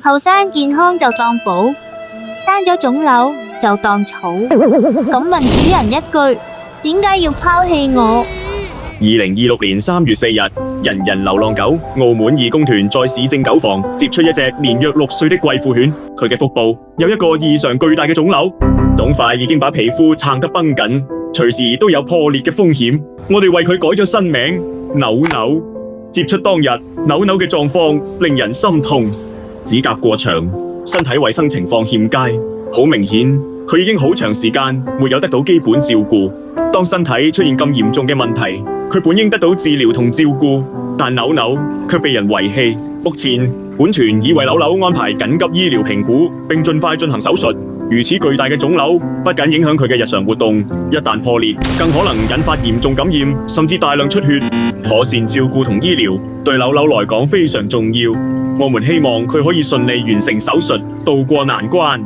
後生健康就當寶，生咗腫瘤就當草。咁問主人一句，點解要拋棄我？2026年3月4日，人人流浪狗澳門義工團在市政狗房接出一隻年約6歲的貴婦犬，佢嘅腹部有一個異常巨大嘅腫瘤，腫塊已經把皮膚撐得繃緊，隨時都有破裂嘅風險。我哋為佢改咗新名扭扭。接出當日，扭扭嘅狀況令人心痛，指甲過長，身體衛生情況欠佳，好明顯佢已經好長時間沒有得到基本照顧。當身體出現咁嚴重嘅問題，佢本應得到治療同照顧，但扭扭卻被人遺棄。目前本團已為扭扭安排緊急醫療評估，並盡快進行手術。如此巨大嘅腫瘤不僅影響佢嘅日常活動，一旦破裂，更可能引發嚴重感染，甚至大量出血。妥善照顧同醫療對扭扭來講非常重要。我們希望佢可以順利完成手術，渡過難關。